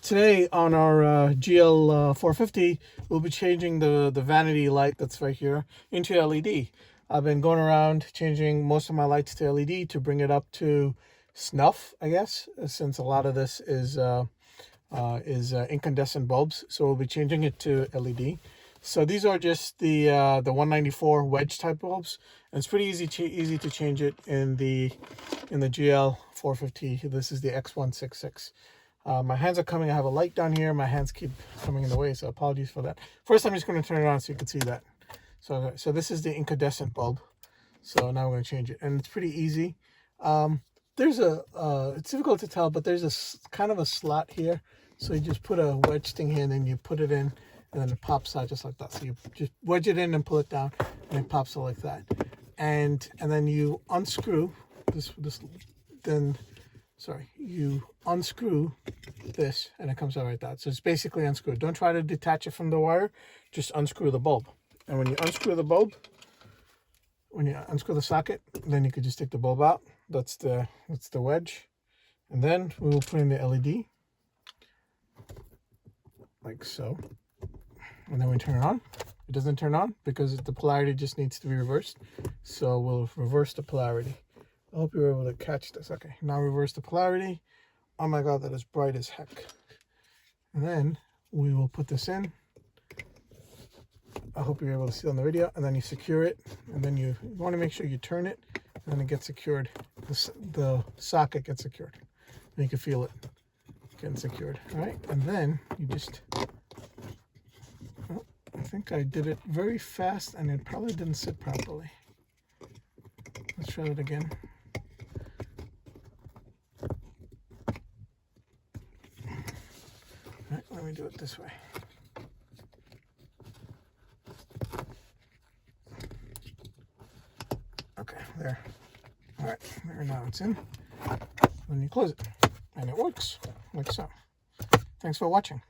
Today on our GL450, we'll be changing the vanity light that's right here into LED. I've been going around changing most of my lights to LED to bring it up to snuff, I guess, since a lot of this is incandescent bulbs. So we'll be changing it to LED. So these are just the 194 wedge type bulbs, and it's pretty easy to change it in the GL450. This is the X166. My hands are coming. I have a light down here. My hands keep coming in the way, so apologies for that. First, I'm just going to turn it on so you can see that. So this is the incandescent bulb. So now we're going to change it, and it's pretty easy. There's it's difficult to tell, but there's a kind of a slot here. So you just put a wedge thing in, and you put it in, and then it pops out just like that. So you just wedge it in and pull it down, and it pops out like that. And then you unscrew you unscrew this, and it comes out like that. So it's basically unscrewed. Don't try to detach it from the wire, just unscrew the bulb. And when you unscrew the bulb, when you unscrew the socket, then you could just take the bulb out. That's the wedge. And then we will put in the LED like so. And then we turn it on. It doesn't turn on because the polarity just needs to be reversed. So we'll reverse the polarity. I hope you're able to catch this. Okay, now reverse the polarity. Oh my God, that is bright as heck. And then we will put this in. I hope you're able to see on the video. And then you secure it. And then you want to make sure you turn it, and then it gets secured. The socket gets secured. And you can feel it getting secured. All right, and then you just... Oh, I think I did it very fast, and it probably didn't sit properly. Let's try it again. All right, let me do it this way. Okay, there. All right, there, now it's in. Then you close it, and it works like so. Thanks for watching.